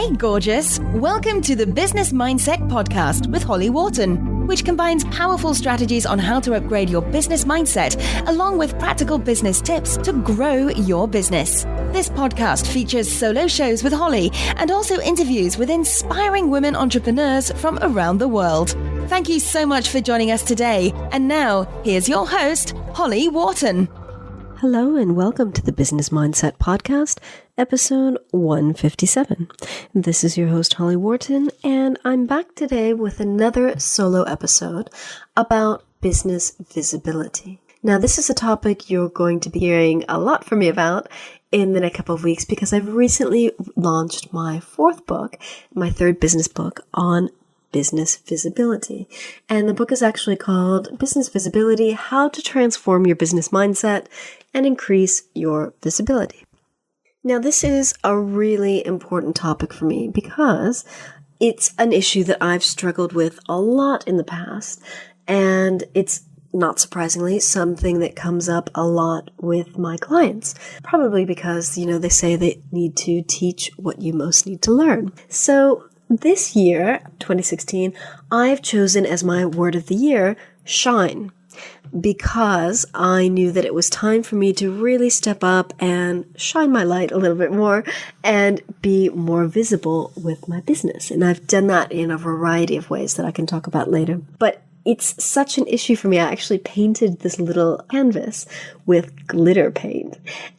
Hey, gorgeous! Welcome to the Business Mindset Podcast with Holly Worton, which combines powerful strategies on how to upgrade your business mindset, along with practical business tips to grow your business. This podcast features solo shows with Holly and also interviews with inspiring women entrepreneurs from around the world. Thank you so much for joining us today. And now, here's your host, Holly Worton. Hello and welcome to the Business Mindset Podcast, episode 157. This is your host, Holly Worton, and I'm back today with another solo episode about business visibility. Now, this is a topic you're going to be hearing a lot from me about in the next couple of weeks because I've recently launched my fourth book, my third business book on business visibility. And the book is actually called Business Visibility: How to Transform Your Business Mindset and Increase Your Visibility. Now, this is a really important topic for me because it's an issue that I've struggled with a lot in the past, and it's not surprisingly something that comes up a lot with my clients, probably because, they say they need to teach what you most need to learn. So this year, 2016, I've chosen as my word of the year, shine, because I knew that it was time for me to really step up and shine my light a little bit more and be more visible with my business. And I've done that in a variety of ways that I can talk about later. But it's such an issue for me. I actually painted this little canvas with glitter paint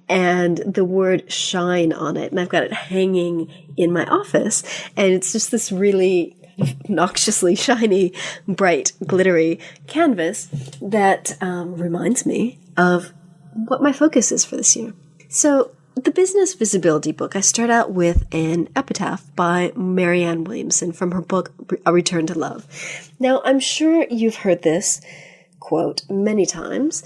and the word shine on it. And I've got it hanging in my office. And it's just this really obnoxiously shiny, bright, glittery canvas that reminds me of what my focus is for this year. So the Business Visibility book, I start out with an epitaph by Marianne Williamson from her book, A Return to Love. Now, I'm sure you've heard this quote many times,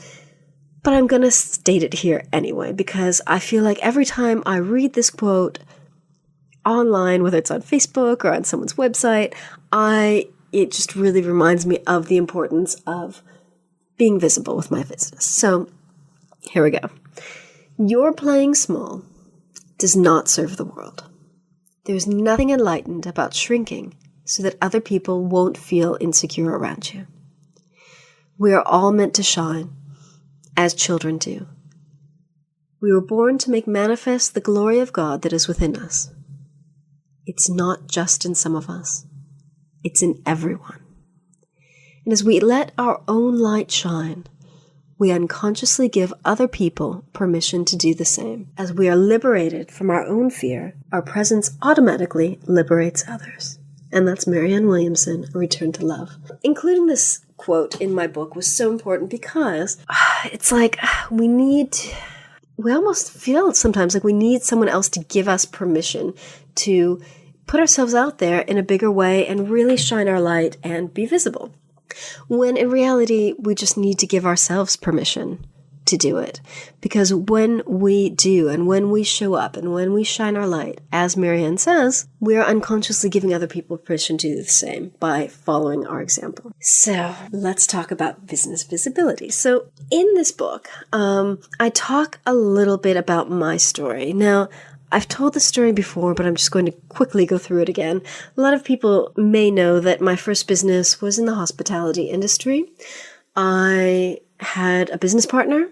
but I'm going to state it here anyway, because I feel like every time I read this quote online, whether it's on Facebook or on someone's website, it just really reminds me of the importance of being visible with my business. So here we go. Your playing small does not serve the world. There's nothing enlightened about shrinking so that other people won't feel insecure around you. We are all meant to shine, as children do. We were born to make manifest the glory of God that is within us. It's not just in some of us. It's in everyone. And as we let our own light shine, we unconsciously give other people permission to do the same. As we are liberated from our own fear, our presence automatically liberates others. And that's Marianne Williamson, A Return to Love. Including this quote in my book was so important because it's like we almost feel sometimes like we need someone else to give us permission to put ourselves out there in a bigger way and really shine our light and be visible. When in reality, we just need to give ourselves permission to do it. Because when we do, and when we show up, and when we shine our light, as Marianne says, we are unconsciously giving other people permission to do the same by following our example. So let's talk about business visibility. So in this book, I talk a little bit about my story. Now, I've told this story before, but I'm just going to quickly go through it again. A lot of people may know that my first business was in the hospitality industry. I had a business partner.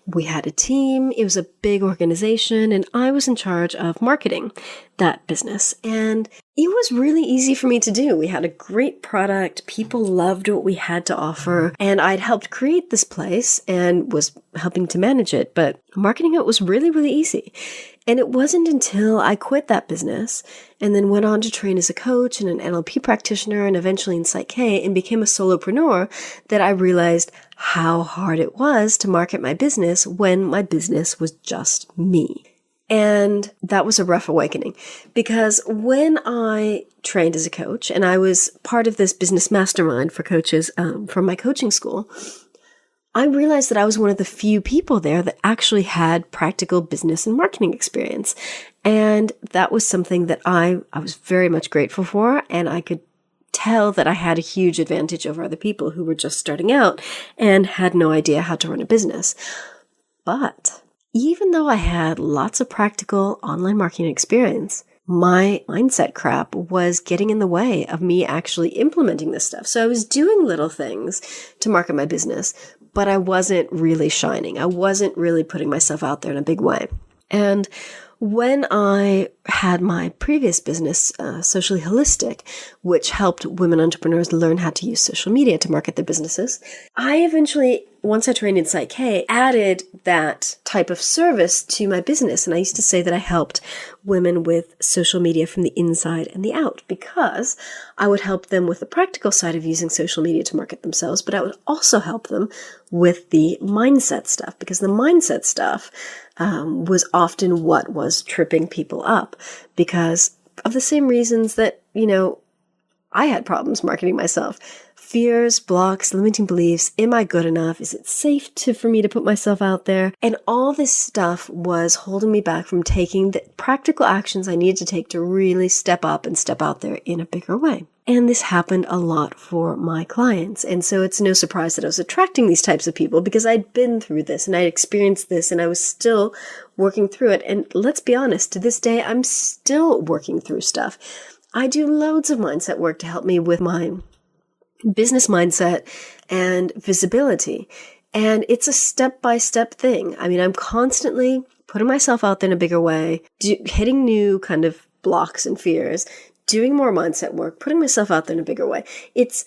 We had a team. It was a big organization, and I was in charge of marketing that business. And it was really easy for me to do. We had a great product. People loved what we had to offer. And I'd helped create this place and was helping to manage it. But marketing it was really, really easy. And it wasn't until I quit that business and then went on to train as a coach and an NLP practitioner and eventually in Psych K and became a solopreneur that I realized how hard it was to market my business when my business was just me. And that was a rough awakening because when I trained as a coach and I was part of this business mastermind for coaches from my coaching school, I realized that I was one of the few people there that actually had practical business and marketing experience. And that was something that I was very much grateful for. And I could tell that I had a huge advantage over other people who were just starting out and had no idea how to run a business. But even though I had lots of practical online marketing experience, my mindset crap was getting in the way of me actually implementing this stuff. So I was doing little things to market my business, but I wasn't really shining. I wasn't really putting myself out there in a big way. And when I had my previous business, Socially Holistic, which helped women entrepreneurs learn how to use social media to market their businesses, I eventually, once I trained in Psych K, added that type of service to my business. And I used to say that I helped women with social media from the inside and the out, because I would help them with the practical side of using social media to market themselves, but I would also help them with the mindset stuff, because the mindset stuff was often what was tripping people up, because of the same reasons that, I had problems marketing myself. Fears, blocks, limiting beliefs. Am I good enough? Is it safe for me to put myself out there? And all this stuff was holding me back from taking the practical actions I needed to take to really step up and step out there in a bigger way. And this happened a lot for my clients. And so it's no surprise that I was attracting these types of people, because I'd been through this and I'd experienced this and I was still working through it. And let's be honest, to this day, I'm still working through stuff. I do loads of mindset work to help me with my business mindset and visibility. And it's a step-by-step thing. I mean, I'm constantly putting myself out there in a bigger way, hitting new kind of blocks and fears, doing more mindset work, putting myself out there in a bigger way. It's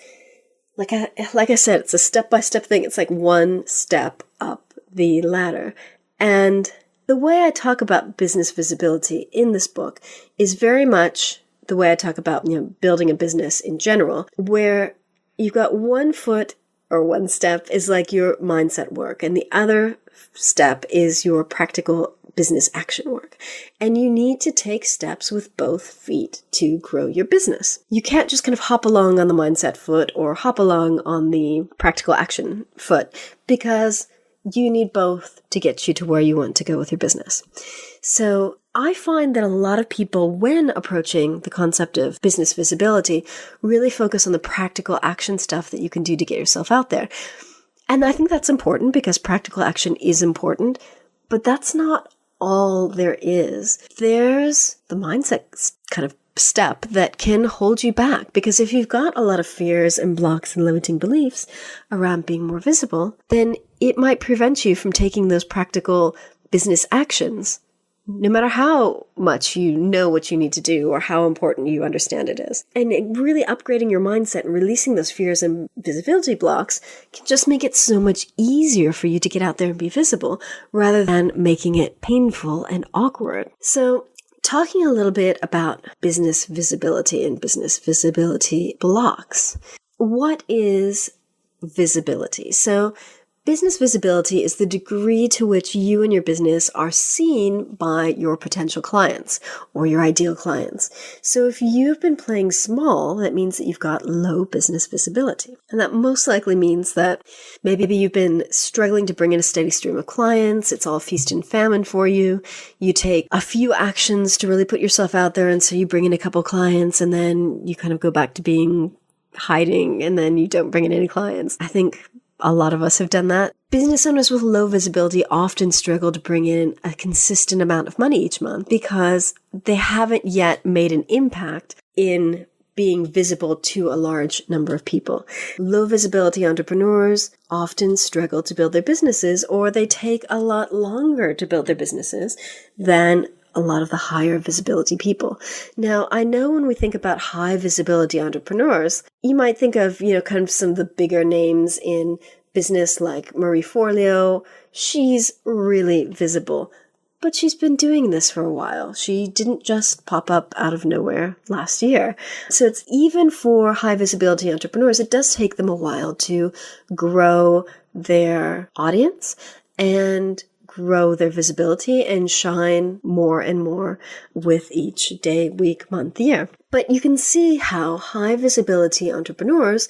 like I said, it's a step-by-step thing. It's like one step up the ladder. And the way I talk about business visibility in this book is very much the way I talk about, building a business in general, where you've got one foot or one step is like your mindset work, and the other step is your practical business action work. And you need to take steps with both feet to grow your business. You can't just kind of hop along on the mindset foot or hop along on the practical action foot, because you need both to get you to where you want to go with your business. So I find that a lot of people, when approaching the concept of business visibility, really focus on the practical action stuff that you can do to get yourself out there. And I think that's important, because practical action is important, but that's not all there is. There's the mindset kind of step that can hold you back, because if you've got a lot of fears and blocks and limiting beliefs around being more visible, then it might prevent you from taking those practical business actions, no matter how much you know what you need to do or how important you understand it is. And really upgrading your mindset and releasing those fears and visibility blocks can just make it so much easier for you to get out there and be visible, rather than making it painful and awkward. So talking a little bit about business visibility and business visibility blocks. What is visibility? So business visibility is the degree to which you and your business are seen by your potential clients or your ideal clients. So if you've been playing small, that means that you've got low business visibility. And that most likely means that maybe you've been struggling to bring in a steady stream of clients. It's all feast and famine for you. You take a few actions to really put yourself out there. And so you bring in a couple clients, and then you kind of go back to being hiding, and then you don't bring in any clients. I think a lot of us have done that. Business owners with low visibility often struggle to bring in a consistent amount of money each month, because they haven't yet made an impact in being visible to a large number of people. Low visibility entrepreneurs often struggle to build their businesses, or they take a lot longer to build their businesses than a lot of the higher visibility people. Now, I know when we think about high visibility entrepreneurs, you might think of, kind of some of the bigger names in business like Marie Forleo. She's really visible, but she's been doing this for a while. She didn't just pop up out of nowhere last year. So it's even for high visibility entrepreneurs, it does take them a while to grow their audience and grow their visibility and shine more and more with each day, week, month, year. But you can see how high visibility entrepreneurs,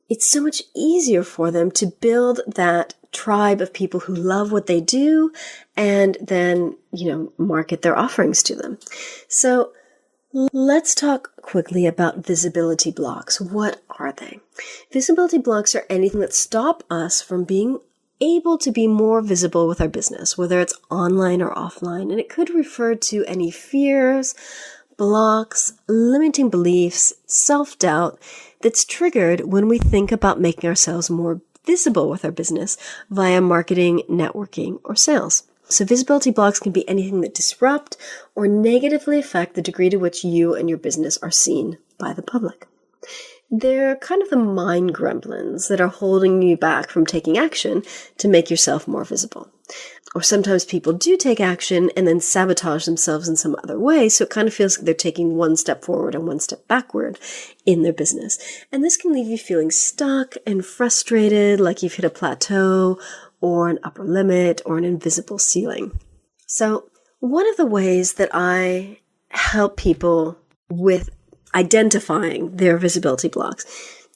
it's so much easier for them to build that tribe of people who love what they do and then, market their offerings to them. So let's talk quickly about visibility blocks. What are they? Visibility blocks are anything that stop us from being able to be more visible with our business, whether it's online or offline. And it could refer to any fears, blocks, limiting beliefs, self-doubt that's triggered when we think about making ourselves more visible with our business via marketing, networking, or sales. So visibility blocks can be anything that disrupt or negatively affect the degree to which you and your business are seen by the public. They're kind of the mind gremlins that are holding you back from taking action to make yourself more visible. Or sometimes people do take action and then sabotage themselves in some other way, so it kind of feels like they're taking one step forward and one step backward in their business. And this can leave you feeling stuck and frustrated, like you've hit a plateau or an upper limit or an invisible ceiling. So one of the ways that I help people with identifying their visibility blocks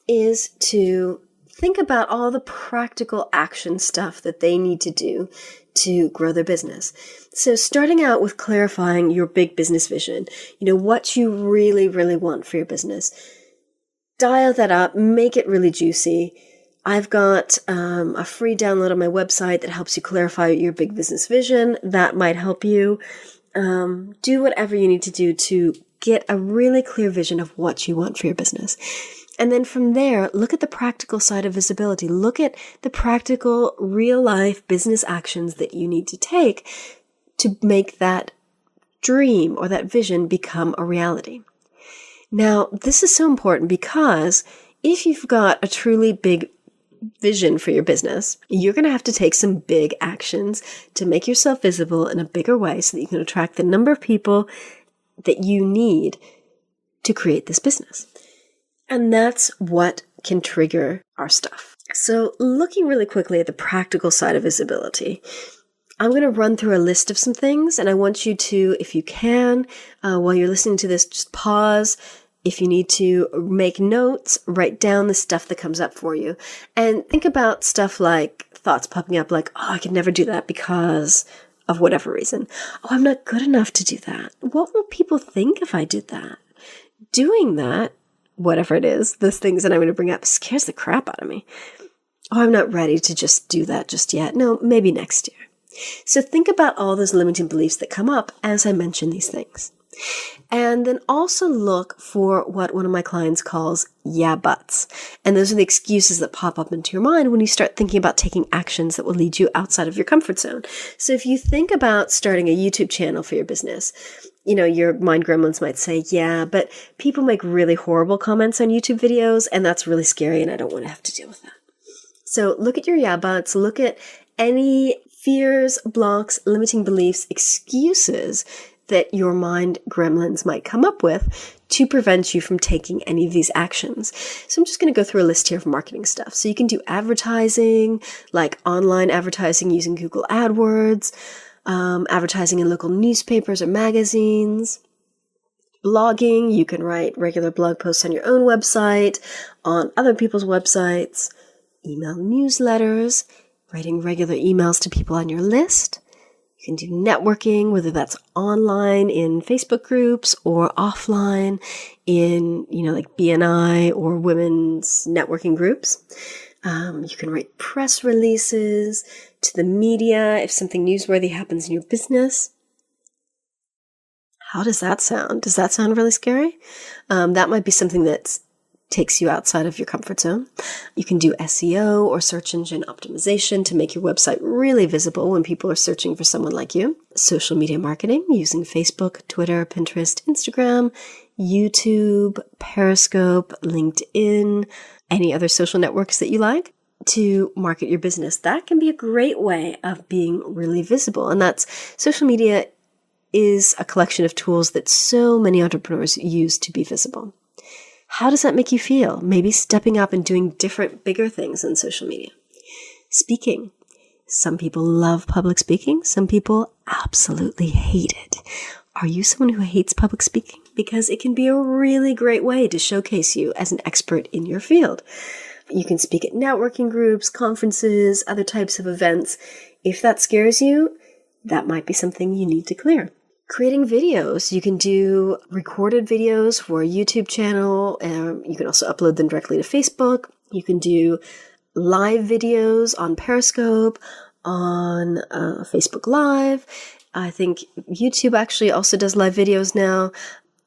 is to think about all the practical action stuff that they need to do to grow their business. So starting out with clarifying your big business vision, what you really, really want for your business. Dial that up, make it really juicy. I've got a free download on my website that helps you clarify your big business vision. That might help you. Do whatever you need to do to get a really clear vision of what you want for your business. And then from there, look at the practical side of visibility. Look at the practical, real-life business actions that you need to take to make that dream or that vision become a reality. Now, this is so important because if you've got a truly big vision for your business, you're going to have to take some big actions to make yourself visible in a bigger way so that you can attract the number of people that you need to create this business. And that's what can trigger our stuff. So looking really quickly at the practical side of visibility, I'm going to run through a list of some things, and I want you to, if you can, while you're listening to this, just pause. If you need to make notes, write down the stuff that comes up for you. And think about stuff like thoughts popping up like, I could never do that because of whatever reason. I'm not good enough to do that. What will people think if I did that? Doing that, whatever it is, those things that I'm going to bring up scares the crap out of me. I'm not ready to just do that just yet. No, maybe next year. So think about all those limiting beliefs that come up as I mention these things. And then also look for what one of my clients calls yeah buts. And those are the excuses that pop up into your mind when you start thinking about taking actions that will lead you outside of your comfort zone. So if you think about starting a YouTube channel for your business, your mind gremlins might say, yeah, but people make really horrible comments on YouTube videos, and that's really scary, and I don't want to have to deal with that. So look at your yeah buts, look at any fears, blocks, limiting beliefs, excuses that your mind gremlins might come up with to prevent you from taking any of these actions. So I'm just going to go through a list here of marketing stuff. So you can do advertising, like online advertising using Google AdWords, advertising in local newspapers or magazines, blogging. You can write regular blog posts on your own website, on other people's websites, email newsletters, writing regular emails to people on your list. You can do networking, whether that's online in Facebook groups or offline in, like BNI or women's networking groups. You can write press releases to the media if something newsworthy happens in your business. How does that sound? Does that sound really scary? That might be something that takes you outside of your comfort zone. You can do SEO or search engine optimization to make your website really visible when people are searching for someone like you. Social media marketing using Facebook, Twitter, Pinterest, Instagram, YouTube, Periscope, LinkedIn, any other social networks that you like to market your business. That can be a great way of being really visible. And that's social media is a collection of tools that so many entrepreneurs use to be visible. How does that make you feel? Maybe stepping up and doing different, bigger things on social media. Speaking. Some people love public speaking. Some people absolutely hate it. Are you someone who hates public speaking? Because it can be a really great way to showcase you as an expert in your field. You can speak at networking groups, conferences, other types of events. If that scares you, that might be something you need to clear. Creating videos. You can do recorded videos for a YouTube channel. You can also upload them directly to Facebook. You can do live videos on Periscope, on Facebook Live. I think YouTube actually also does live videos now.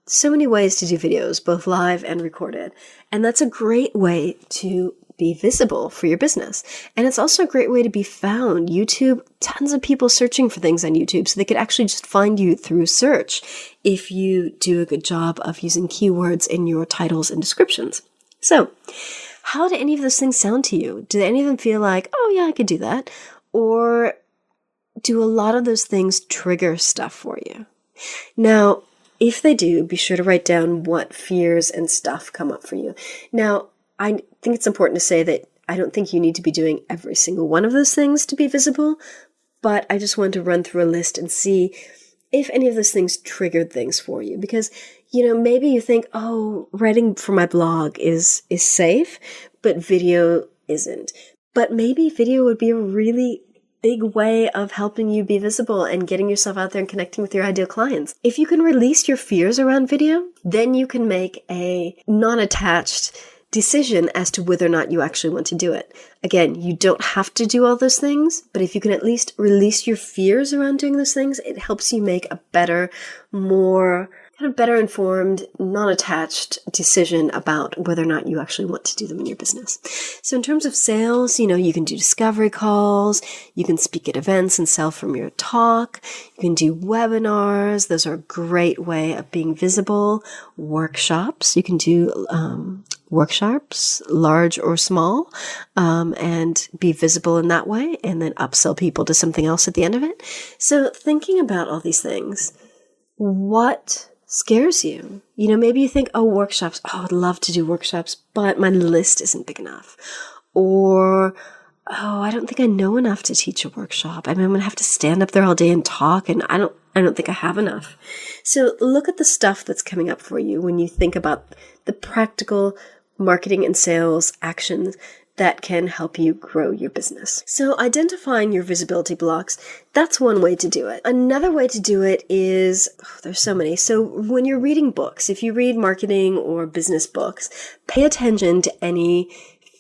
so many ways to do videos, both live and recorded. And that's a great way to be visible for your business. And it's also a great way to be found. YouTube, tons of people searching for things on YouTube, so they could actually just find you through search if you do a good job of using keywords in your titles and descriptions. So, how do any of those things sound to you? Do any of them feel like, oh yeah, I could do that? Or do a lot of those things trigger stuff for you? Now, if they do, be sure to write down what fears and stuff come up for you. Now, I think it's important to say that I don't think you need to be doing every single one of those things to be visible, but I just wanted to run through a list and see if any of those things triggered things for you. Because, maybe you think, oh, writing for my blog is safe, but video isn't. But maybe video would be a really big way of helping you be visible and getting yourself out there and connecting with your ideal clients. If you can release your fears around video, then you can make a non-attached decision as to whether or not you actually want to do it. Again, you don't have to do all those things, but if you can at least release your fears around doing those things, it helps you make a better, more kind of better informed, non-attached decision about whether or not you actually want to do them in your business. So in terms of sales, you can do discovery calls, you can speak at events and sell from your talk, you can do webinars. Those are a great way of being visible. Workshops, you can do workshops, large or small, and be visible in that way, and then upsell people to something else at the end of it. So thinking about all these things, what scares you? Maybe you think, oh, workshops, oh, I'd love to do workshops, but my list isn't big enough. Or, oh, I don't think I know enough to teach a workshop. I'm going to have to stand up there all day and talk, and I don't think I have enough. So look at the stuff that's coming up for you when you think about the practical marketing and sales actions that can help you grow your business. So identifying your visibility blocks, that's one way to do it. Another way to do it is, there's so many. So when you're reading books, if you read marketing or business books, pay attention to any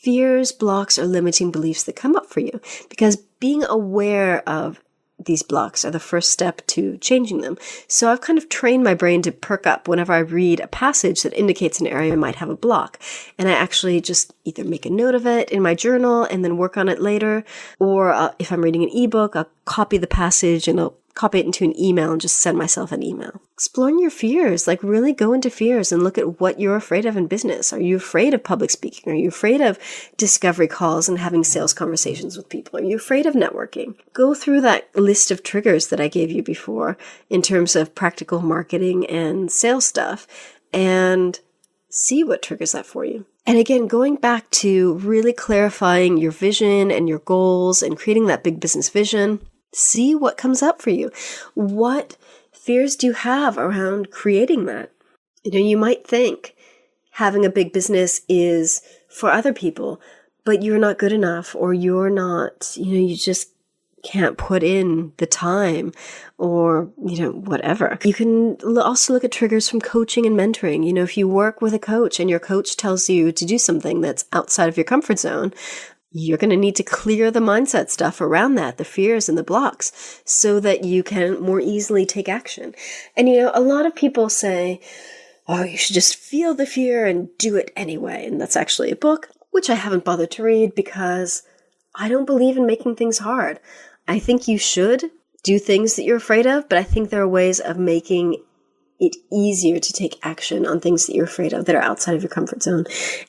fears, blocks, or limiting beliefs that come up for you, because being aware of these blocks are the first step to changing them. So I've kind of trained my brain to perk up whenever I read a passage that indicates an area I might have a block. And I actually just either make a note of it in my journal and then work on it later. Or if I'm reading an ebook, I'll copy the passage and I'll copy it into an email and just send myself an email. Exploring your fears, really go into fears and look at what you're afraid of in business. Are you afraid of public speaking? Are you afraid of discovery calls and having sales conversations with people? Are you afraid of networking? Go through that list of triggers that I gave you before in terms of practical marketing and sales stuff and see what triggers that for you. And again, going back to really clarifying your vision and your goals and creating that big business vision, see what comes up for you. What fears do you have around creating that? You might think having a big business is for other people, but you're not good enough, or you're not, you just can't put in the time, or, whatever. You can also look at triggers from coaching and mentoring. If you work with a coach and your coach tells you to do something that's outside of your comfort zone, you're going to need to clear the mindset stuff around that, the fears and the blocks, so that you can more easily take action. And, a lot of people say, oh, you should just feel the fear and do it anyway. And that's actually a book, which I haven't bothered to read because I don't believe in making things hard. I think you should do things that you're afraid of, but I think there are ways of making it easier to take action on things that you're afraid of that are outside of your comfort zone.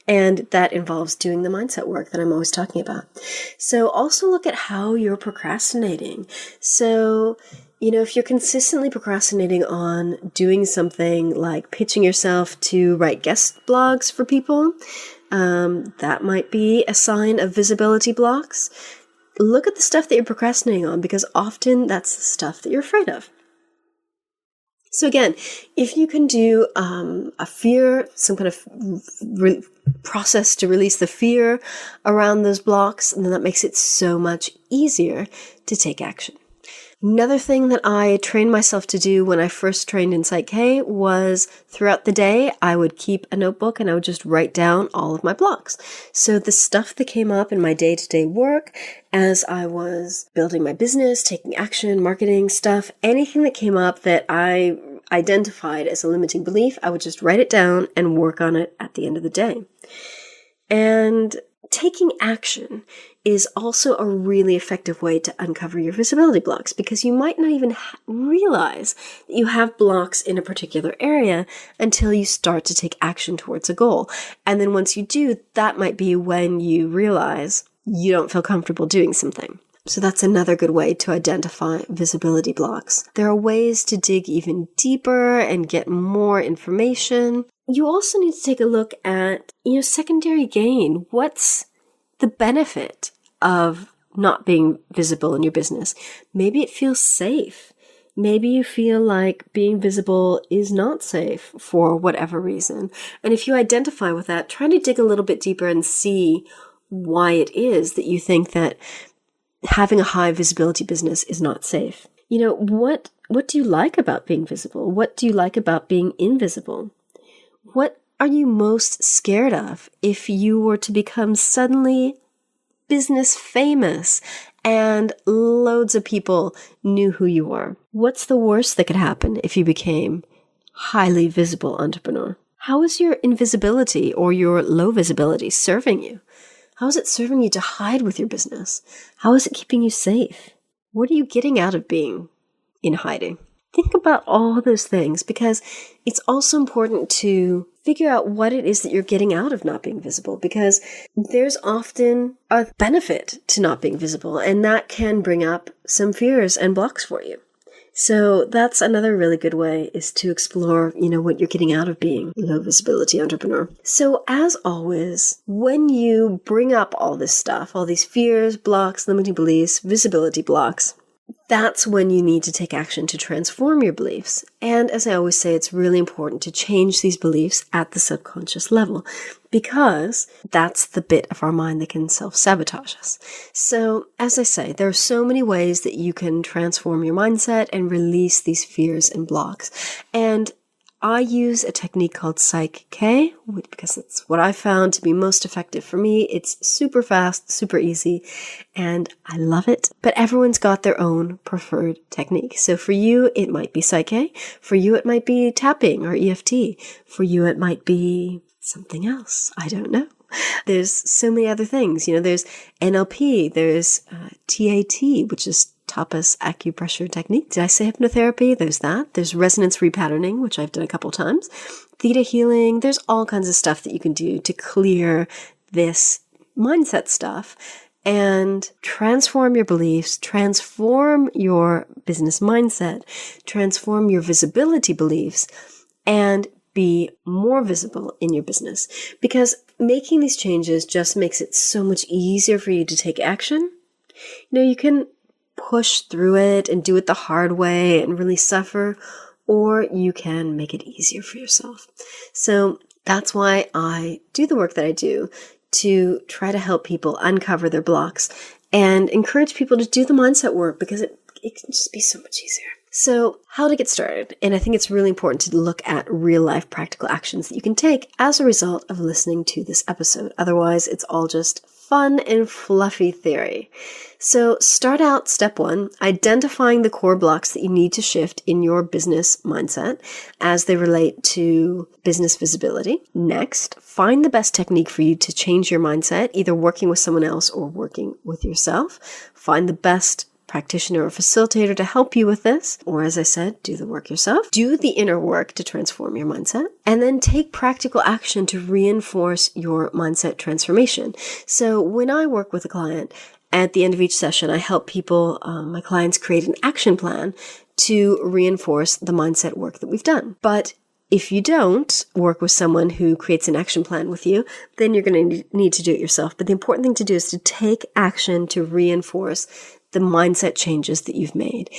And that involves doing the mindset work that I'm always talking about. So also look at how you're procrastinating. So, if you're consistently procrastinating on doing something like pitching yourself to write guest blogs for people, that might be a sign of visibility blocks. Look at the stuff that you're procrastinating on, because often that's the stuff that you're afraid of. So again, if you can do a fear, some kind of process to release the fear around those blocks, then that makes it so much easier to take action. Another thing that I trained myself to do when I first trained in Psych K was throughout the day, I would keep a notebook and I would just write down all of my blocks. So the stuff that came up in my day-to-day work as I was building my business, taking action, marketing stuff, anything that came up that I identified as a limiting belief, I would just write it down and work on it at the end of the day. And taking action is also a really effective way to uncover your visibility blocks, because you might not even realize that you have blocks in a particular area until you start to take action towards a goal. And then once you do, that might be when you realize you don't feel comfortable doing something. So that's another good way to identify visibility blocks. There are ways to dig even deeper and get more information. You also need to take a look at, secondary gain. What's the benefit of not being visible in your business? Maybe it feels safe. Maybe you feel like being visible is not safe for whatever reason. And if you identify with that, try to dig a little bit deeper and see why it is that you think that having a high visibility business is not safe. What do you like about being visible? What do you like about being invisible? What are you most scared of if you were to become suddenly business famous and loads of people knew who you were? What's the worst that could happen if you became highly visible entrepreneur? How is your invisibility or your low visibility serving you? How is it serving you to hide with your business? How is it keeping you safe? What are you getting out of being in hiding? Think about all those things, because it's also important to figure out what it is that you're getting out of not being visible, because there's often a benefit to not being visible, and that can bring up some fears and blocks for you. So that's another really good way, is to explore, what you're getting out of being a low visibility entrepreneur. So as always, when you bring up all this stuff, all these fears, blocks, limiting beliefs, visibility blocks, that's when you need to take action to transform your beliefs. And as I always say, it's really important to change these beliefs at the subconscious level, because that's the bit of our mind that can self-sabotage us. So as I say, there are so many ways that you can transform your mindset and release these fears and blocks. And I use a technique called Psych-K, because it's what I found to be most effective for me. It's super fast, super easy, and I love it. But everyone's got their own preferred technique. So for you, it might be Psych-K. For you, it might be tapping or EFT. For you, it might be something else. I don't know. There's so many other things. There's NLP, there's TAT, which is tapas acupressure technique. Did I say hypnotherapy? There's that. There's resonance repatterning, which I've done a couple times. Theta healing. There's all kinds of stuff that you can do to clear this mindset stuff and transform your beliefs, transform your business mindset, transform your visibility beliefs, and be more visible in your business. Because making these changes just makes it so much easier for you to take action. You can push through it and do it the hard way and really suffer, or you can make it easier for yourself. So that's why I do the work that I do, to try to help people uncover their blocks and encourage people to do the mindset work, because it can just be so much easier. So how to get started? And I think it's really important to look at real life practical actions that you can take as a result of listening to this episode. Otherwise, it's all just fun and fluffy theory. So start out step 1, identifying the core blocks that you need to shift in your business mindset as they relate to business visibility. Next, find the best technique for you to change your mindset, either working with someone else or working with yourself. Find the best practitioner or facilitator to help you with this, or as I said, do the work yourself. Do the inner work to transform your mindset, and then take practical action to reinforce your mindset transformation. So when I work with a client, at the end of each session, I help people, my clients, create an action plan to reinforce the mindset work that we've done. But if you don't work with someone who creates an action plan with you, then you're going to need to do it yourself. But the important thing to do is to take action to reinforce the mindset changes that you've made.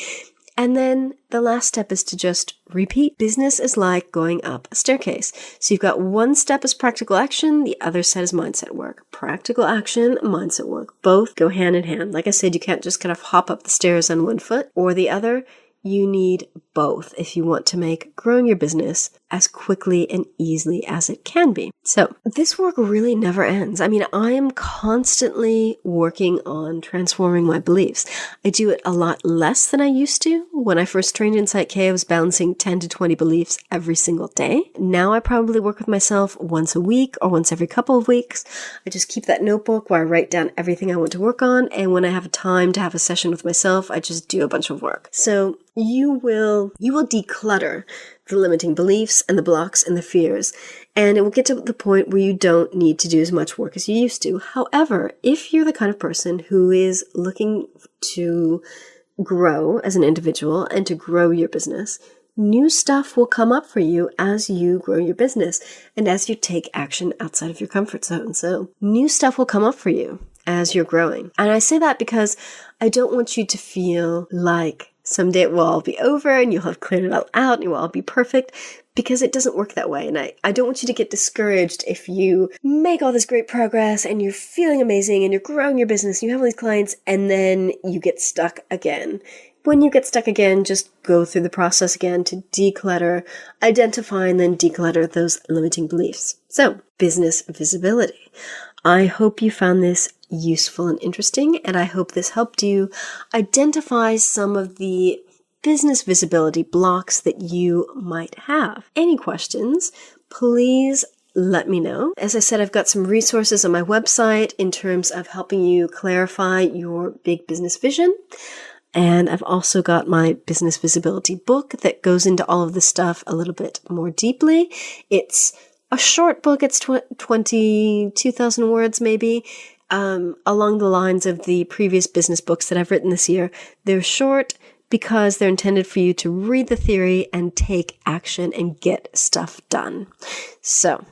And then the last step is to just repeat. Business is like going up a staircase. So you've got one step is practical action, the other set is mindset work. Practical action, mindset work, both go hand in hand. Like I said, you can't just kind of hop up the stairs on one foot or the other. You need both if you want to make growing your business as quickly and easily as it can be. So this work really never ends. I mean, I am constantly working on transforming my beliefs. I do it a lot less than I used to. When I first trained in Psych K, I was balancing 10 to 20 beliefs every single day. Now I probably work with myself once a week or once every couple of weeks. I just keep that notebook where I write down everything I want to work on. And when I have time to have a session with myself, I just do a bunch of work. So you will declutter the limiting beliefs and the blocks and the fears, and it will get to the point where you don't need to do as much work as you used to. However, if you're the kind of person who is looking to grow as an individual and to grow your business, new stuff will come up for you as you grow your business and as you take action outside of your comfort zone. So new stuff will come up for you as you're growing. And I say that because I don't want you to feel like someday it will all be over and you'll have cleared it all out and it will all be perfect, because it doesn't work that way. And I don't want you to get discouraged if you make all this great progress and you're feeling amazing and you're growing your business and you have all these clients and then you get stuck again. When you get stuck again, just go through the process again to declutter, identify, and then declutter those limiting beliefs. So, business visibility. I hope you found this useful and interesting, and I hope this helped you identify some of the business visibility blocks that you might have. Any questions, please let me know. As I said, I've got some resources on my website in terms of helping you clarify your big business vision. And I've also got my business visibility book that goes into all of this stuff a little bit more deeply. It's a short book. It's 22,000 words maybe, along the lines of the previous business books that I've written this year. They're short because they're intended for you to read the theory and take action and get stuff done. So,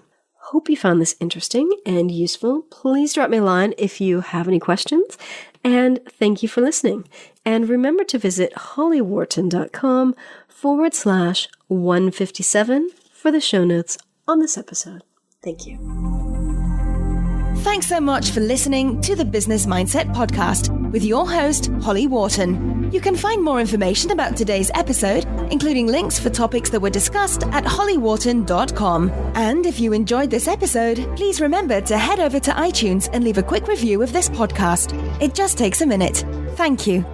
hope you found this interesting and useful. Please drop me a line if you have any questions. And thank you for listening. And remember to visit hollywharton.com/157 for the show notes on this episode. Thank you. Thanks so much for listening to the Business Mindset Podcast with your host, Holly Worton. You can find more information about today's episode, including links for topics that were discussed at hollywharton.com. And if you enjoyed this episode, please remember to head over to iTunes and leave a quick review of this podcast. It just takes a minute. Thank you.